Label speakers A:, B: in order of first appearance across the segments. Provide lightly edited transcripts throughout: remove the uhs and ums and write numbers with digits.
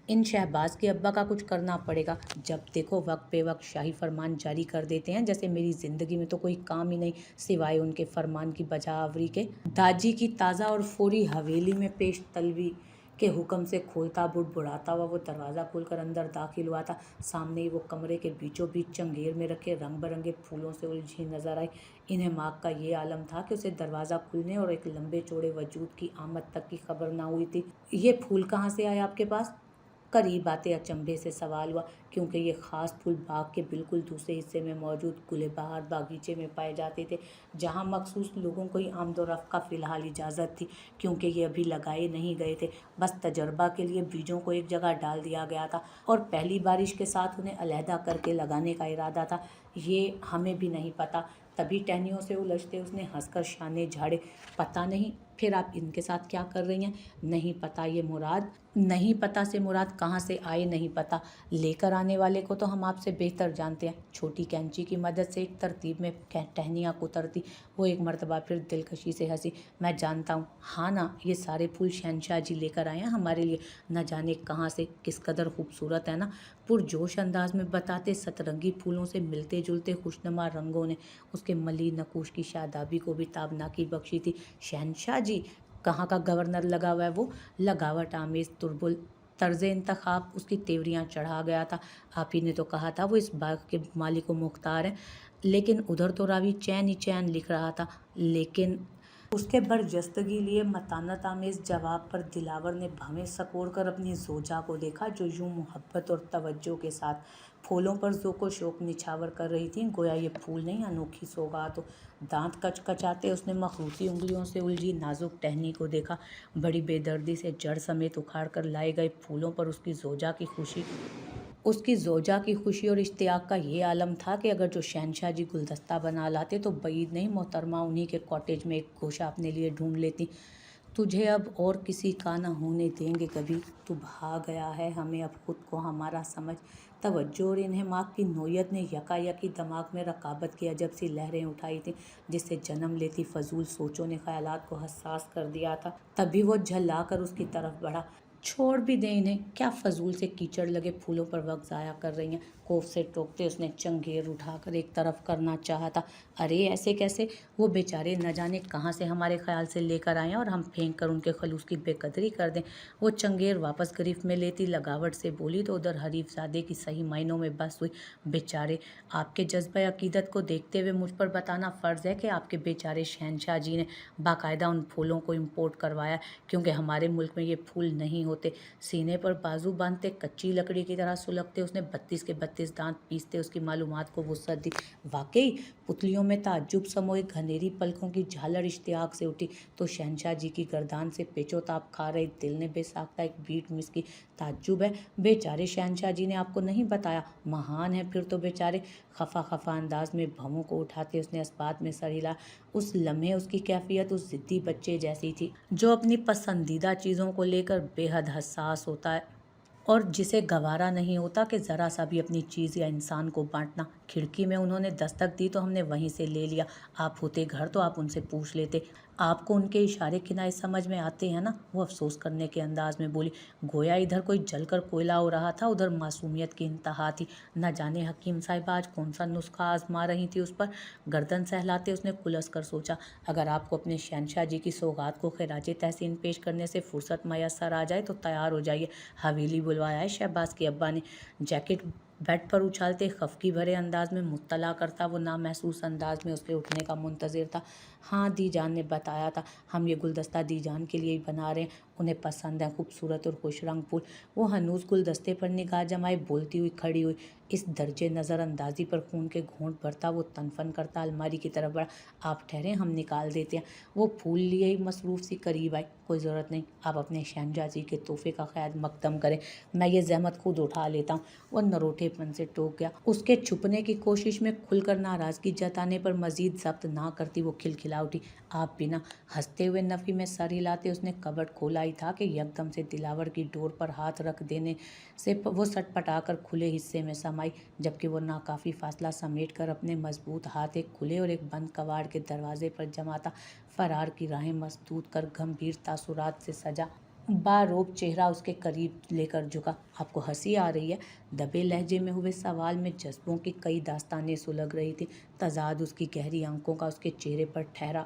A: इन शहबाज के अब्बा का कुछ करना पड़ेगा। जब देखो वक्त पे वक्त शाही फरमान जारी कर देते हैं, जैसे मेरी ज़िंदगी में तो कोई काम ही नहीं सिवाय उनके फरमान की बजावरी के। दाजी की ताज़ा और फौरी हवेली में पेश तलवी के हुक्म से खोलता बुड़बुड़ाता हुआ वो दरवाज़ा खोलकर अंदर दाखिल हुआ था। सामने ही वो कमरे के बीचों बीच चंगेर में रखे रंग बिरंगे फूलों से उलझी नजर आई। इन्हें माग का ये आलम था कि उसे दरवाज़ा खुलने और एक लंबे चौड़े वजूद की आमद तक की खबर ना हुई थी। ये फूल कहाँ से आए आपके पास? करीब आते अचंभे से सवाल हुआ, क्योंकि ये खास फूल बाग के बिल्कुल दूसरे हिस्से में मौजूद गुलबहार बागीचे में पाए जाते थे, जहां मखसूस लोगों को ही आमदोरफ्त का फ़िलहाल इजाज़त थी, क्योंकि ये अभी लगाए नहीं गए थे। बस तजर्बा के लिए बीजों को एक जगह डाल दिया गया था और पहली बारिश के साथ उन्हें अलहदा करके लगाने का इरादा था। ये हमें भी नहीं पता। तभी टहनियों से उलझते उसने हंसकर शाने झाड़े। पता नहीं? फिर आप इनके साथ क्या कर रही हैं? नहीं पता। ये मुराद नहीं पता से मुराद कहाँ से आए नहीं पता। लेकर आने वाले को तो हम आपसे बेहतर जानते हैं। छोटी कैंची की मदद से एक तरतीब में टहनियाँ कुतरती। वो एक मर्तबा फिर दिलकशी से हंसी। मैं जानता हूँ। हाँ ना, ये सारे फूल शहनशाह जी लेकर आए हैं हमारे लिए, न जाने कहाँ से। किस कदर खूबसूरत है ना। पुरजोश अंदाज में बताते सतरंगी फूलों से मिलते जुलते खुशनुमा रंगों ने उसके मली नकूश की शादाबी को भी ताबनाकी बख्शी थी। शहनशाह जी? कहाँ का गवर्नर लगा हुआ है वो? लगावट आमेज तुरबुल तर्ज इंतखाब उसकी तेवरियां चढ़ा गया था। आप ही ने तो कहा था वो इस बाग के मालिक व मुख्तार हैं। लेकिन उधर तो रावी चैन ही चैन लिख रहा था। लेकिन उसके बरजस्तगी लिए मतानत आमेज जवाब पर दिलावर ने भवें सकोड़ कर अपनी जोजा को देखा, जो यूं मोहब्बत और तवज्जो के साथ फूलों पर ज़ोको शौक निछावर कर रही थी, गोया ये फूल नहीं अनोखी सौगात हो। दांत कचकचाते उसने मखरूती उंगलियों से उलझी नाजुक टहनी को देखा। बड़ी बेदर्दी से जड़ समेत उखाड़ कर लाए गए फूलों पर उसकी जोजा की खुशी और इश्तियाक का ये आलम था कि अगर जो शहनशाह जी गुलदस्ता बना लाते तो बईद नहीं मोहतरमा उन्हीं के कॉटेज में एक गोशा अपने लिए ढूंढ लेती। तुझे अब और किसी का ना होने देंगे कभी। तू भाग गया है हमें अब खुद को हमारा समझ। तवज्जो और इन्हमाक की नोयत ने यकायकी दिमाग में रकाबत की अजब सी लहरें उठाई थी, जिससे जन्म लेती फजूल सोचों ने ख्यालात को हसास कर दिया था। तभी वो झल्ला कर उसकी तरफ बढ़ा। छोड़ भी दे इन्हें, क्या फजूल से कीचड़ लगे फूलों पर वक्त ज़ाया कर रही हैं। कोफ से टोकते उसने चंगेर उठाकर एक तरफ करना चाहा था। अरे ऐसे कैसे? वो बेचारे न जाने कहाँ से हमारे ख्याल से लेकर आए हैं और हम फेंक कर उनके खलूस की बेकदरी कर दें। वो चंगेर वापस गिरफ्त में लेती लगावट से बोली तो उधर हरीफ ज़ादे की सही मायनों में बस हुई। बेचारे, आपके जज्बा अकीदत को देखते हुए मुझ पर बताना फ़र्ज़ है कि आपके बेचारे शहनशाह जी ने बाकायदा उन फूलों को इम्पोर्ट करवाया, क्योंकि हमारे मुल्क में ये फूल नहीं होते। सीने पर बाजू बांधते कच्ची लकड़ी की तरह सुलगते उसने 32 के 32 दांत पीसते उसकी मालूमात को वुसअत दी। वाकई? पुतलियों में ताज्जुब समोए घनेरी पलकों की झालर इश्तियाक से उठी तो शहनशाह जी की गर्दान से पेचोताप खा रहे दिल ने बेसाख्ता एक बीट मिसकी। ताज्जुब है? बेचारे शहनशाह जी ने आपको नहीं बताया? महान है फिर तो बेचारे। खफा खफा अंदाज में भवों को उठाते उसने इस बात में सर हिला। उस लम्हे उसकी कैफियत उस जिद्दी बच्चे जैसी थी जो अपनी पसंदीदा चीज़ों को लेकर बेहद हसास होता है और जिसे गवारा नहीं होता कि ज़रा सा भी अपनी चीज़ या इंसान को बांटना। खिड़की में उन्होंने दस्तक दी तो हमने वहीं से ले लिया। आप होते घर तो आप उनसे पूछ लेते। आपको उनके इशारे किनारे समझ में आते हैं ना? वो अफसोस करने के अंदाज में बोली। गोया इधर कोई जलकर कोयला हो रहा था, उधर मासूमियत की इंतहा थी। न जाने हकीम साहिबा आज कौन सा नुस्खा आजमा रही थी उस पर। गर्दन सहलाते उसने कुलस कर सोचा, अगर आपको अपने शहनशाह जी की सौगात को खराज तहसीन पेश करने से फुर्सत मैसर आ जाए तो तैयार हो जाइए। हवेली बुलवाया है शहबाज के अब्बा ने। जैकेट बेड पर उछालते खफकी भरे अंदाज में मुत्तला करता वो नामहसूस अंदाज में उसके उठने का मुंतज़िर था। हाँ, दीजान ने बताया था, हम ये गुलदस्ता दीजान के लिए ही बना रहे हैं। उन्हें पसंद है खूबसूरत और खुश रंग फूल। वो हनूस गुलदस्ते पर निगाह जमाए बोलती हुई खड़ी हुई। इस दर्जे नज़र अंदाजी पर खून के घोंट भरता वो तनफन करता अलमारी की तरफ बढ़ा। आप ठहरे, हम निकाल देते हैं। वो फूल लिए ही मसरूफ़ सी करीब आई। कोई ज़रूरत नहीं, आप अपने शहनशाह जी के तोहफे का ख्याल मकदम करें, मैं ये जहमत खुद उठा लेता हूँ। वह नरोटेपन से टोक गया। उसके छुपने की कोशिश में खुलकर नाराज़गी जताने पर मजीद जब्त ना करती वो खिलखिला उठी। आप बिना? हंसते हुए नफ़ी में सर हिलाते उसने कबर्ड खोला ही था कि यकदम से दिलावर की डोर पर हाथ रख देने से वो सटपटा कर खुले हिस्से में समाई, जबकि वो नाकाफ़ी फासला समेट कर अपने मजबूत हाथ एक खुले और एक बंद कबाड़ के दरवाजे पर जमाता फरार की राहें मसदूद कर गंभीर तासुरात से सजा। बारोब चेहरा उसके करीब लेकर झुका। आपको हंसी आ रही है? दबे लहजे में हुए सवाल में जज्बों की कई दास्तानें सुलग रही थी। तजाद उसकी गहरी आंखों का उसके चेहरे पर ठहरा,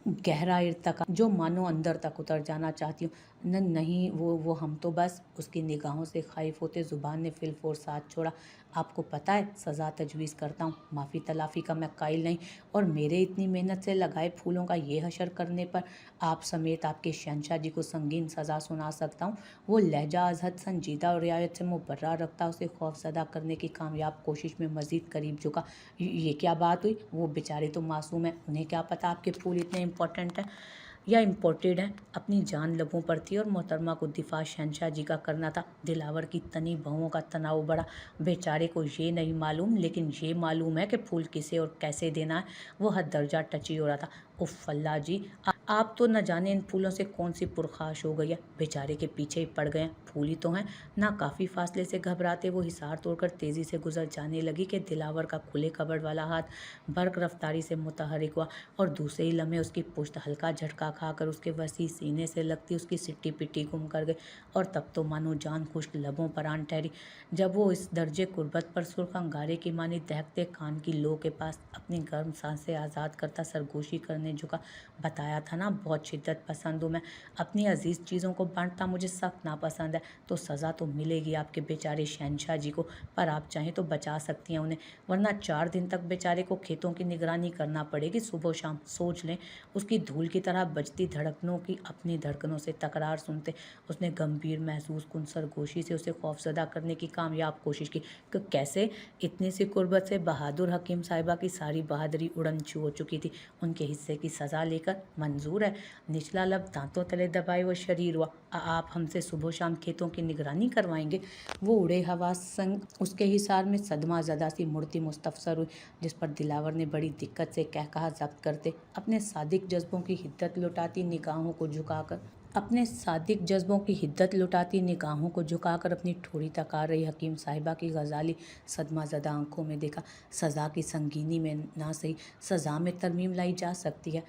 A: गहरा इर्तिका जो मानो अंदर तक उतर जाना चाहती हूँ। नहीं, वो हम तो बस। उसकी निगाहों से खाइफ होते जुबान ने फिलफोर साथ छोड़ा। आपको पता है, सज़ा तजवीज़ करता हूँ, माफ़ी तलाफ़ी का मैं कायल नहीं, और मेरे इतनी मेहनत से लगाए फूलों का ये हशर करने पर आप समेत आपके शहंशाह जी को संगीन सज़ा सुना सकता हूँ। वो लहजा अजहद संजीदा और रियायत से मुबर्रा रखता उसे खौफजदा करने की कामयाब कोशिश में मज़ीद करीब झुका। ये क्या बात हुई? वो बेचारे तो मासूम हैं, उन्हें क्या पता आपके फूल इतने इम्पोर्टेंट हैं या इम्पोर्टेड हैं। अपनी जान लबों पर थी और मोहतरमा को दिफा शहंशाह जी का करना था। दिलावर की तनी बहुओं का तनाव बढ़ा। बेचारे को ये नहीं मालूम, लेकिन ये मालूम है कि फूल किसे और कैसे देना है। वो हद दर्जा टची हो रहा था। उफ़ अल्लाह जी, आप तो न जाने इन फूलों से कौन सी पुरखाश हो गई है। बेचारे के पीछे ही पड़ गए हैं। फूल ही तो हैं ना। काफ़ी फासले से घबराते वो हिसार तोड़कर तेज़ी से गुजर जाने लगी कि दिलावर का खुले कबड़ वाला हाथ बर्क रफ्तारी से मुतहरिक हुआ और दूसरे ही लम्हे उसकी पुश्त हल्का झटका खाकर उसके वसी सीने से लगती उसकी सिट्टी पिट्टी गुम कर गई। और तब तो मानो जान खुश्क लबों पर आन ठहरी जब वो इस दर्जे कुर्बत पर सुर्ख अंगारे की मानी दहकते कान की लो के पास अपनी गर्म सांसें आज़ाद करता सरगोशी करने झुका। बताया था ना, बहुत शिद्दत पसंद हूँ मैं। अपनी अजीज़ चीज़ों को बांटना मुझे सख्त नापसंद है। तो सज़ा तो मिलेगी आपके बेचारे शहंशाह जी को, पर आप चाहें तो बचा सकती हैं उन्हें, वरना 4 दिन तक बेचारे को खेतों की निगरानी करना पड़ेगी सुबह शाम। सोच लें। उसकी धूल की तरह बजती धड़कनों की अपनी धड़कनों से तकरार सुनते उसने गंभीर महसूस कुन सरगोशी से उसे खौफजदा करने की कामयाब कोशिश की। कि कैसे? इतनी सी कुर्बत से बहादुर हकीम साहिबा की सारी बहादुरी उड़न छू हो चुकी थी। उनके हिस्से की सज़ा लेकर मंजूर है? निचला लब दांतों तले दबाए वो शरीर हुआ। आप हमसे सुबह शाम खेतों की निगरानी करवाएंगे? वो उड़े हवा संग उसके हिसार में सदमा ज़दा सी मुड़ती मुस्तफसर हुई, जिस पर दिलावर ने बड़ी दिक्कत से कह कहा जब्त करते अपने सादिक जज्बों की हिद्दत लुटाती निगाहों को झुकाकर अपनी ठोड़ी तक आ रही हकीम साहिबा की गजाली सदमा ज़दा आंखों में देखा। सज़ा की संगीनी में ना सही, सज़ा में तरमीम लाई जा सकती है।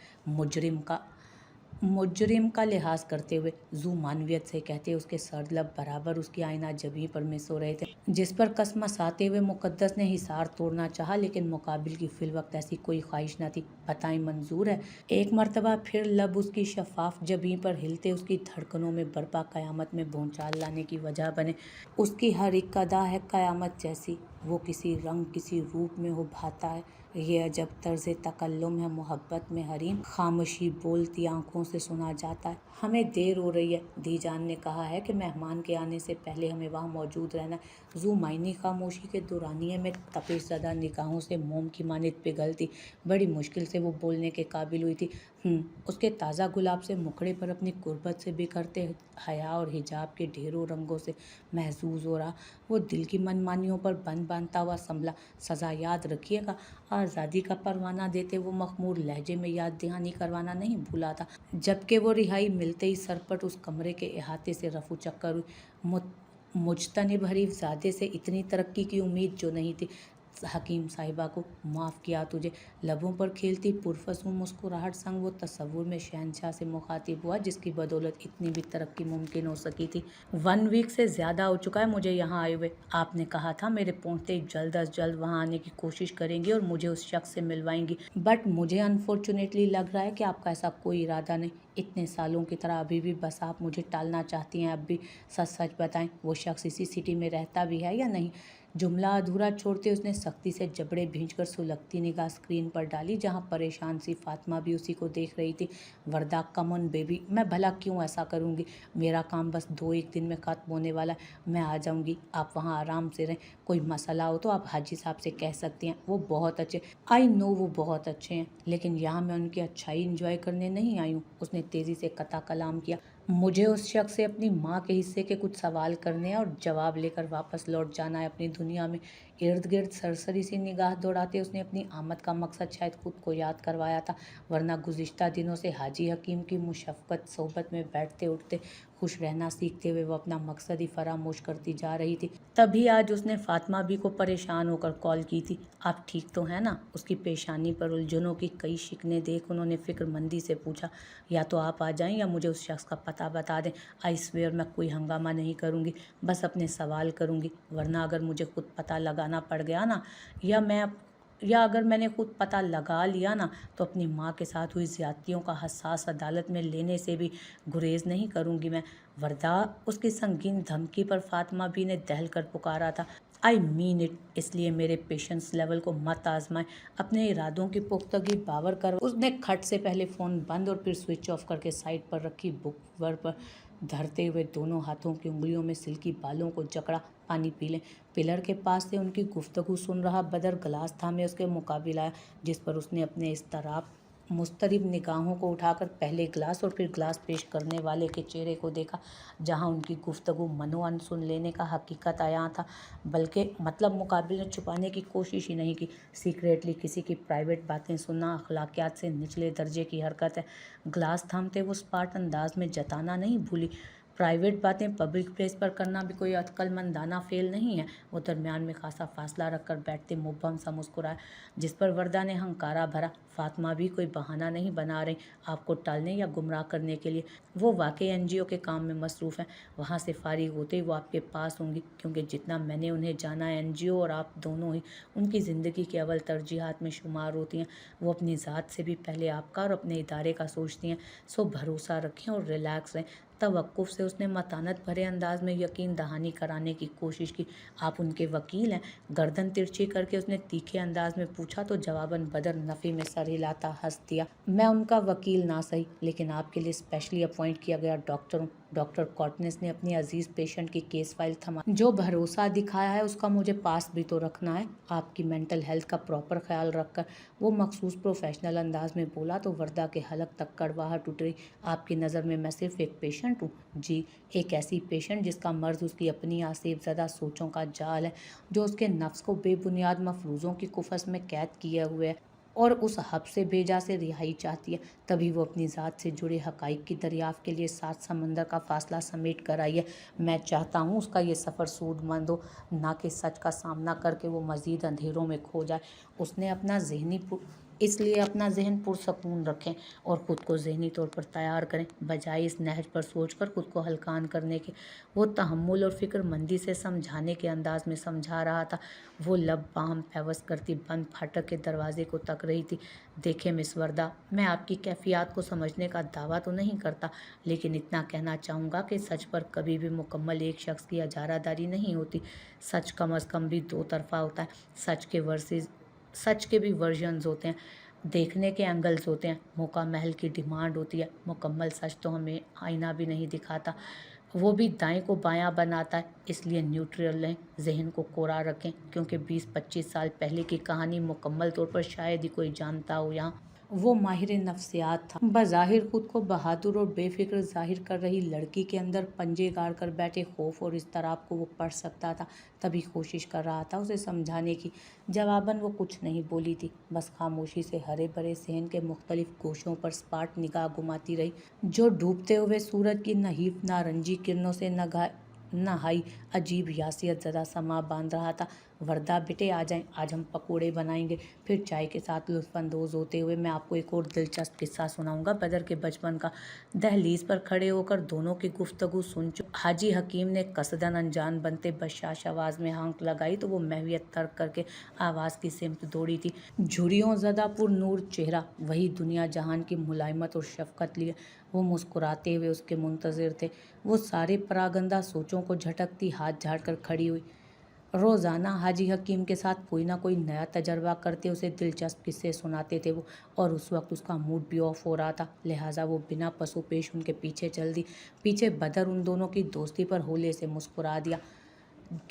A: मुजरिम का लिहाज करते हुए जू मानवियत से कहते उसके सर्द लब बराबर उसकी आईना जबी पर मिस हो रहे थे, जिस पर कसमसाते हुए मुकद्दस ने हिसार तोड़ना चाहा, लेकिन मुकाबिल की फिलवक्त ऐसी कोई ख्वाहिश न थी। बताएं, मंजूर है? एक मर्तबा फिर लब उसकी शफाफ जबी पर हिलते उसकी धड़कनों में बर्पा क़यामत में भूचाल लाने की वजह बने। उसकी हर एक अदा है क़यामत जैसी। वो किसी रंग किसी रूप में उभाता है। ये अजब तर्ज़ तकल्लुम है मोहब्बत में हरीम, खामोशी बोलती आंखों से सुना जाता है। हमें देर हो रही है। दीजान ने कहा है कि मेहमान के आने से पहले हमें वहाँ मौजूद रहना है। ज़ुमाइनी खामोशी के दुरानिये में तपिश ज़दा निगाहों से मोम की मानित पिघलती बड़ी मुश्किल से वो बोलने के काबिल हुई थी। उसके ताज़ा गुलाब से मुखड़े पर अपनी कुर्बत से बिखरते हया और हिजाब के ढेरों रंगों से महसूस हो रहा। वो दिल की मनमानियों पर बंद बांधता हुआ संभला। सज़ा याद रखिएगा। आज़ादी का परवाना देते वो मखमूर लहजे में याद दहानी करवाना नहीं भूला था। जबकि वो रिहाई मिलते ही सरपट उस कमरे के अहाते से रफू चक्कर हुई। मुजतनिब हरीफ ज़ादे से इतनी तरक्की की उम्मीद जो नहीं थी। हकीम साहिबा को माफ़ किया तुझे। लबों पर खेलती पुरफसूं मुस्कुराहट संग वो तसव्वुर में शहंशाह से मुखातिब हुआ, जिसकी बदौलत इतनी भी तरक्की मुमकिन हो सकी थी। 1 वीक से ज़्यादा हो चुका है मुझे यहाँ आए हुए। आपने कहा था मेरे पहुँचते ही जल्द अज जल्द वहाँ आने की कोशिश करेंगी और मुझे उस शख्स से मिलवाएंगी, बट मुझे अनफॉर्चुनेटली लग रहा है कि आपका ऐसा कोई इरादा नहीं। इतने सालों की तरह अभी भी बस आप मुझे टालना चाहती हैं। अब भी सच सच बताएं, वो शख्स इसी सिटी में रहता भी है या नहीं? जुमला अधूरा छोड़ते उसने सख्ती से जबड़े भींचकर सुलगती निगाह स्क्रीन पर डाली, जहां परेशान सी फातिमा भी उसी को देख रही थी। वरदा, कम ऑन बेबी, मैं भला क्यों ऐसा करूंगी? मेरा काम बस 2-1 दिन में ख़त्म होने वाला है। मैं आ जाऊंगी, आप वहां आराम से रहें। कोई मसला हो तो आप हाजी साहब से कह सकती हैं, वो बहुत अच्छे। आई नो वो बहुत अच्छे हैं, लेकिन यहाँ मैं उनकी अच्छाई इंजॉय करने नहीं आई हूँ। उसने तेज़ी से कता कलाम किया। मुझे उस शख्स से अपनी माँ के हिस्से के कुछ सवाल करने हैं और जवाब लेकर वापस लौट जाना है अपनी दुनिया में। इर्द गिर्द सरसरी सी निगाह दौड़ाते उसने अपनी आमद का मकसद शायद खुद को याद करवाया था, वरना गुज़िश्ता दिनों से हाजी हकीम की मुशफ़क़त सोहबत में बैठते उठते खुश रहना सीखते हुए वो अपना मकसद ही फरामोश करती जा रही थी। तभी आज उसने फातिमा भी को परेशान होकर कॉल की थी। आप ठीक तो हैं ना? उसकी पेशानी पर उलझनों की कई शिकने देख उन्होंने फिक्रमंदी से पूछा। या तो आप आ जाएं या मुझे उस शख्स का पता बता दें। आई स्वेयर मैं कोई हंगामा नहीं करूँगी, बस अपने सवाल करूँगी, वरना अगर मुझे खुद पता लगाना पड़ गया ना, या अगर मैंने खुद पता लगा लिया ना, तो अपनी माँ के साथ हुई ज़्यादतियों का हसास अदालत में लेने से भी गुरेज नहीं करूँगी मैं। वरदा उसकी संगीन धमकी पर फातिमा भी ने दहल कर पुकारा था। आई मीन इट, इसलिए मेरे पेशेंस लेवल को मत आजमाएं, अपने इरादों की पुख्तगी बावर कर। उसने खट से पहले फ़ोन बंद और फिर स्विच ऑफ करके साइड पर रखी बुक पर धरते हुए दोनों हाथों की उंगलियों में सिल्की बालों को जकड़ा। पानी पी लें। पिलर के पास से उनकी गुफ्तगू सुन रहा बदर गिलास थामे उसके मुकाबिल आया, जिस पर उसने अपने मुस्तरिब निगाहों को उठाकर पहले गिलास और फिर गिलास पेश करने वाले के चेहरे को देखा, जहां उनकी गुफ्तगू मनोअन सुन लेने का हकीकत आया था, बल्कि मतलब मुकाबिल ने छुपाने की कोशिश ही नहीं की। सीक्रेटली किसी की प्राइवेट बातें सुनना अखलाकियात से निचले दर्जे की हरकत है। गिलास थामते वो स्पार्ट अंदाज में जताना नहीं भूली, प्राइवेट बातें पब्लिक प्लेस पर करना भी कोई अक्लमंदाना फेल नहीं है। वो दरमियान में खासा फासला रखकर बैठते मुब्बम सा मुस्कुराया, जिस पर वरदा ने हंकारा भरा। फातिमा भी कोई बहाना नहीं बना रही आपको टालने या गुमराह करने के लिए। वो वाकई एनजीओ के काम में मसरूफ़ हैं। वहाँ से फारिग होते ही वो आपके पास होंगी, क्योंकि जितना मैंने उन्हें जाना है, एनजीओ और आप दोनों ही उनकी ज़िंदगी के अव्वल तरजीहात में शुमार होती हैं। वो अपनी ज़ात से भी पहले आपका और अपने इदारे का सोचती हैं। सो भरोसा रखें और रिलैक्स रहें। तवक्कुफ से उसने मतानत भरे अंदाज में यकीन दहानी कराने की कोशिश की। आप उनके वकील हैं? गर्दन तिरछी करके उसने तीखे अंदाज में पूछा तो जवाबन बदर नफ़ी में सर हिलाता हंस दिया। मैं उनका वकील ना सही, लेकिन आपके लिए स्पेशली अपॉइंट किया गया डॉक्टर हूँ। डॉक्टर कॉटनेस ने अपनी अजीज़ पेशेंट की केस फाइल थमा। जो भरोसा दिखाया है उसका मुझे पास भी तो रखना है। आपकी मेंटल हेल्थ का प्रॉपर ख्याल रखकर वो मखसूस प्रोफेशनल अंदाज में बोला तो वरदा के हलक तक कड़वाहट उठ रही। आपकी नज़र में मैं सिर्फ एक पेशेंट हूँ? जी, एक ऐसी पेशेंट जिसका मर्ज उसकी अपनी आसेब ज़दा सोचों का जाल है, जो उसके नफ्स को बेबुनियाद मफरूज़ों की कुफस में कैद किए हुए है और उस हब से बेजा से रिहाई चाहती है। तभी वो अपनी ज़ात से जुड़े हक़ाइक़ की दरियाफ़्त के लिए 7 समंदर का फासला समेट कर आई है। मैं चाहता हूँ उसका ये सफ़र सूदमंद हो, ना कि सच का सामना करके वो मज़ीद अंधेरों में खो जाए। इसलिए अपना जहन पुरसकून रखें और ख़ुद को ज़हनी तौर पर तैयार करें, बजाय इस नहज पर सोचकर खुद को हल्कान करने के। वो तहम्मुल और फ़िक्रमंदी से समझाने के अंदाज में समझा रहा था। वो लब बाम पैवस करती बंद फाटक के दरवाजे को तक रही थी। देखें मिस वरदा, मैं आपकी कैफियत को समझने का दावा तो नहीं करता, लेकिन इतना कहना चाहूँगा कि सच पर कभी भी मुकम्मल एक शख्स की इजारादारी नहीं होती। सच कम अज़ कम भी दो तरफ़ा होता है। सच के भी वर्जन्स होते हैं, देखने के एंगल्स होते हैं। मौका महल की डिमांड होती है। मुकम्मल सच तो हमें आईना भी नहीं दिखाता, वो भी दाएं को बायां बनाता है। इसलिए न्यूट्रल रहें, जहन को कोरा रखें, क्योंकि 20-25 साल पहले की कहानी मुकम्मल तौर पर शायद ही कोई जानता हो। यहाँ वो माहिर नफ्सियात था। बज़ाहिर खुद को बहादुर और बेफिक्र जाहिर कर रही लड़की के अंदर पंजे गाड़ कर बैठे खौफ और इज़्तिराब को वो पढ़ सकता था। तभी कोशिश कर रहा था उसे समझाने की। जवाबन वो कुछ नहीं बोली थी, बस खामोशी से हरे भरे सहन के मुख्तलिफ गोशों पर स्पाट निगाह घुमाती रही, जो डूबते हुए सूरज की नहीफ नारंगी किरणों से नहाई अजीब यासियत ज़दा समा बांध रहा था। वरदा बेटे आ जाएं, आज हम पकोड़े बनाएंगे। फिर चाय के साथ लुत्फ़अंदोज़ होते हुए मैं आपको एक और दिलचस्प किस्सा सुनाऊंगा बदर के बचपन का। दहलीज पर खड़े होकर दोनों की गुफ्तगू सुन चुके हाजी हकीम ने कसदन अनजान बनते बशाश आवाज़ में हाँक लगाई तो वो महवियत तर्क करके आवाज़ की सिमत दौड़ी थी। झुर्रियों ज़दा पुर नूर चेहरा, वही दुनिया जहान की मुलायमत और शफ़क़त लिए वो मुस्कुराते हुए उसके मुंतज़िर थे। वो सारे परागंदा सोचों को झटकती हाथ झाड़ कर खड़ी हुई। रोज़ाना हाजी हकीम के साथ कोई ना कोई नया तजर्बा करते उसे दिलचस्प किस्से सुनाते थे वो, और उस वक्त उसका मूड भी ऑफ हो रहा था। लिहाजा वो बिना पसुपेश उनके पीछे चल दी। पीछे बदर उन दोनों की दोस्ती पर होले से मुस्कुरा दिया।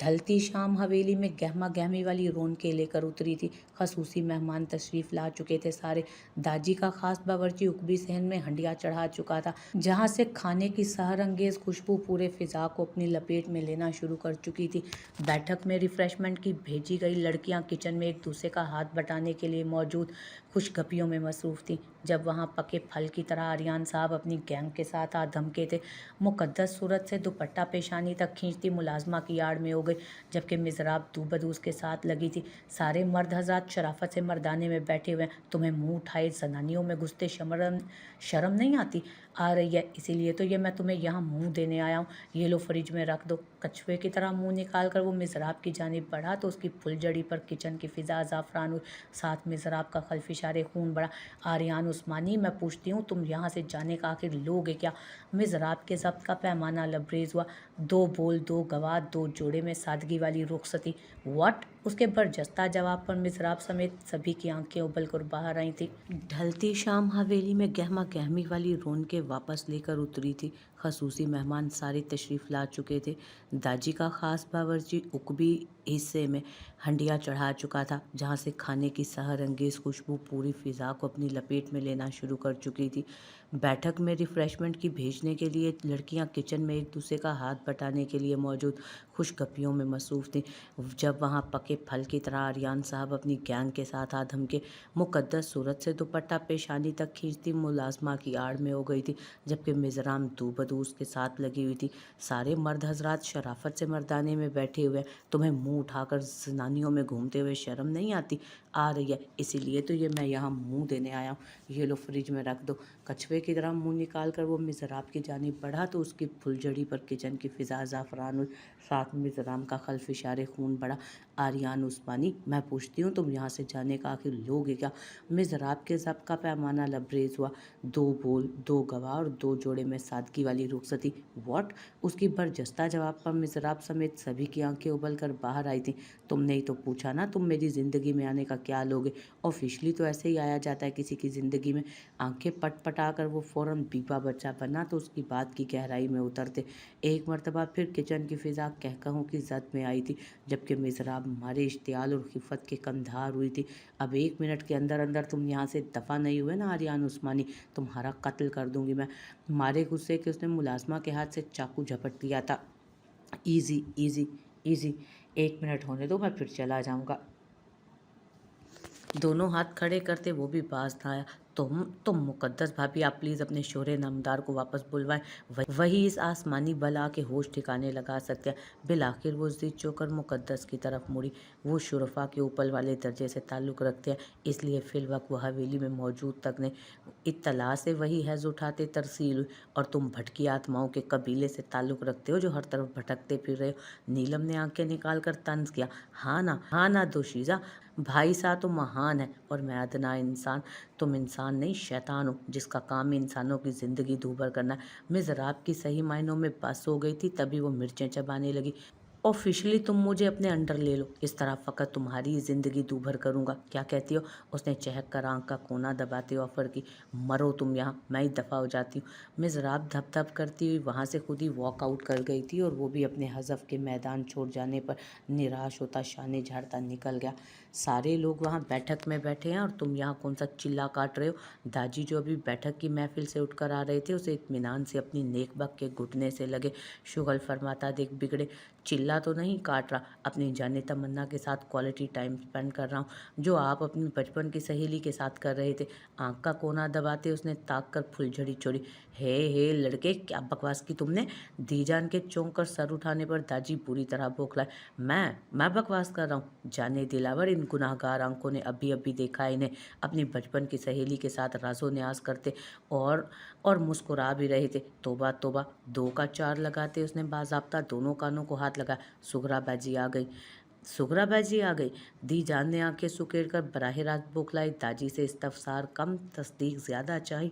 A: ढलती शाम हवेली में गहमा गहमी वाली रौनकें लेकर उतरी थी। खसूसी मेहमान तशरीफ़ ला चुके थे सारे। दाजी का खास बावर्ची उकबी सहन में हंडिया चढ़ा चुका था, जहाँ से खाने की सहर अंगेज़ खुशबू पूरे फ़िज़ा को अपनी लपेट में लेना शुरू कर चुकी थी। बैठक में रिफ़्रेशमेंट की भेजी गई लड़कियाँ किचन में एक दूसरे का हाथ बटाने के लिए मौजूद खुशगपियों में मसरूफ़ थीं। जब वहाँ पके फल की तरह आर्यन साहब अपनी गैंग के साथ आ धमके थे। मुकद्दस सूरत से दुपट्टा पेशानी तक खींचती मुलाजमा की आड़ में हो गई, जबकि मिज़राब दूबद उसके साथ लगी थी। सारे मर्द हज़रात शराफत से मर्दाने में बैठे हुए हैं, तुम्हें मुंह उठाए जनानियों में घुसते शर्म नहीं आती? आ रही है, इसीलिए तो ये मैं तुम्हें यहाँ मुंह देने आया हूँ। ये लो फ्रिज में रख दो। कछुए की तरह मुंह निकाल कर वो मिज़राब की जानिब बढ़ा तो उसकी फुलझड़ी पर किचन की फिजा ज़ाफ़रान हुई। साथ मिज़राब का खलफिशारे खून बढ़ा। आर्यान उस्मानी, मैं पूछती हूँ तुम यहाँ से जाने का आखिर लोगे क्या? मिज़राब के ज़ब्त का पैमाना लबरेज हुआ। 2 बोल 2 गवाह 2 जोड़े में सादगी वाली रुखसती। व्हाट? उसके बरजस्ता जवाब पर मिज़राब समेत सभी की आंखें उबल कर बाहर आई थी। ढलती शाम हवेली में गहमा गहमी वाली रौनकें वापस लेकर उतरी थी। खसूसी मेहमान सारे तशरीफ़ ला चुके थे। दाजी का ख़ास बावर्ची उकबी हिस्से में हंडिया चढ़ा चुका था, जहाँ से खाने की सहर अंगेज़ खुशबू पूरी फ़िज़ा को अपनी लपेट में लेना शुरू कर चुकी थी। बैठक में रिफ़्रेशमेंट की भेजने के लिए लड़कियां किचन में एक दूसरे का हाथ बटाने के लिए मौजूद खुशगपियों में मसरूफ़ थीं। जब वहाँ पके फल की तरह आर्यन साहब अपनी गैंग के साथ आ धमके, मुकद्दस सूरत से दुपट्टा पेशानी तक खींचती मुलाजमा की आड़ में हो गई थी, जबकि मिज़राम दूबदूस के साथ लगी हुई थी। सारे मर्द हजरात शराफत से मर्दाने में बैठे हुए, तुम्हें मुंह उठाकर जनानियों में घूमते हुए शर्म नहीं आती? आ रही है, इसीलिए तो ये मैं यहाँ मुंह देने आया हूँ। ये लो फ्रिज में रख दो। कछुए की तरह मुंह निकाल कर वो मिज़राब की जानिब बढ़ा तो उसकी फुलझड़ी पर किचन की फिजा ज़ाफ़रान हुई। साथ मिज़राम का खलफिशारे खून बढ़ा। आर्यान उस्मानी, मैं पूछती हूँ तुम यहाँ से जाने का आखिर लोगे क्या? मिज़राब के ज़ब्त का पैमाना लबरेज हुआ। 2 बोल 2 गवाह और 2 जोड़े में सादगी वाली रुखसती। व्हाट? उसकी बरजस्ता जवाब पर मिज़राब समेत सभी की आंखें उबल कर बाहर आई थीं। तुमने ही तो पूछा ना तुम मेरी ज़िंदगी में आने का क्या लोगे? ऑफिशियली तो ऐसे ही आया जाता है किसी की ज़िंदगी में। आंखें पटपटा कर वो फ़ौरन बीपा बच्चा बना तो उसकी बात की गहराई में उतरते। एक मरतबा फिर किचन की फ़िज़ा कहकहों की जद में आई थी, जबकि मिज़राब मारे इश्तियाल और खिफ़त के कंधार हुई थी। अब 1 मिनट के अंदर अंदर तुम यहाँ से दफ़ा नहीं हुए ना आर्यन उस्मानी, तुम्हारा कत्ल कर दूंगी मैं। मारे गुस्से के उसने मुलाजमा के हाथ से चाकू झपट लिया था। ईजी ईजी ईजी, 1 मिनट होने दो, मैं फिर चला जाऊँगा। दोनों हाथ खड़े करते वो भी बाज ना आया। तुम मुकद्दस भाभी, आप प्लीज़ अपने शोहरे नामदार को वापस बुलवाएं, वही इस आसमानी बला के होश ठिकाने लगा सकते हैं। बिल आखिर वो ज़िद चोकर मुकद्दस की तरफ मुड़ी। वो शुरफा के ऊपर वाले दर्जे से ताल्लुक़ रखते हैं, इसलिए फ़िलवक़्त वो हवेली में मौजूद तक नहीं। इत्तला से वही हैज़ उठाते तरसील हुई। और तुम भटकी आत्माओं के कबीले से ताल्लुक़ रखते हो जो हर तरफ भटकते फिर रहे हो। नीलम ने आंखें निकाल कर तंज किया। हाँ ना दोशीज़ा, भाई सा तो महान है और मैं अदना इंसान। तुम इंसान नहीं, शैतान हो, जिसका काम इंसानों की ज़िंदगी दूभर करना है। मिज़राब की सही मायनों में बस हो गई थी, तभी वो मिर्चें चबाने लगी। ऑफिशियली तुम मुझे अपने अंडर ले लो, इस तरह फ़कत तुम्हारी ही ज़िंदगी दूभर करूँगा। क्या कहती हो? उसने चहक कर आँख का कोना दबाते ऑफ़र की। मरो तुम यहाँ, मैं ही दफ़ा हो जाती हूँ। मिज़राब धप धप करती हुई वहाँ से खुद ही वॉक आउट कर गई थी और वो भी अपने हज़फ के मैदान छोड़ जाने पर निराश होता शाने झाड़ता निकल गया। सारे लोग वहाँ बैठक में बैठे हैं और तुम यहाँ कौन सा चिल्ला काट रहे हो? दाजी जो अभी बैठक की महफिल से उठकर आ रहे थे, उसे इत्मीनान से अपनी नेकबख के घुटने से लगे। शुगल फरमाता देख बिगड़े, चिल्ला तो नहीं काट रहा, अपनी जाने तमन्ना के साथ क्वालिटी टाइम स्पेंड कर रहा हूँ, जो आप अपनी बचपन की सहेली के साथ कर रहे थे। आँख का कोना दबाते उसने ताक कर फुलझड़ी छोड़ी। हे लड़के, क्या बकवास की तुमने? दीजान के चौंक कर सर उठाने पर दाजी बुरी तरह बौखलाए। मैं बकवास कर रहा हूँ? जाने दिलावर, इन गुनाहगार आंखों ने अभी अभी देखा इन्हें अपनी बचपन की सहेली के साथ राजो न्याज करते और मुस्कुरा भी रहे थे। तोबा तोबा, 2 का 4 लगाते उसने बाज़ाब्ता दोनों कानों को हाथ लगाया। सुगरा बाजी आ गई। दी जान ने आंखें सुकेड़ कर बराह रास्त बौखलाई। दाजी से इस्तफसार कम, तस्दीक ज़्यादा चाहिए।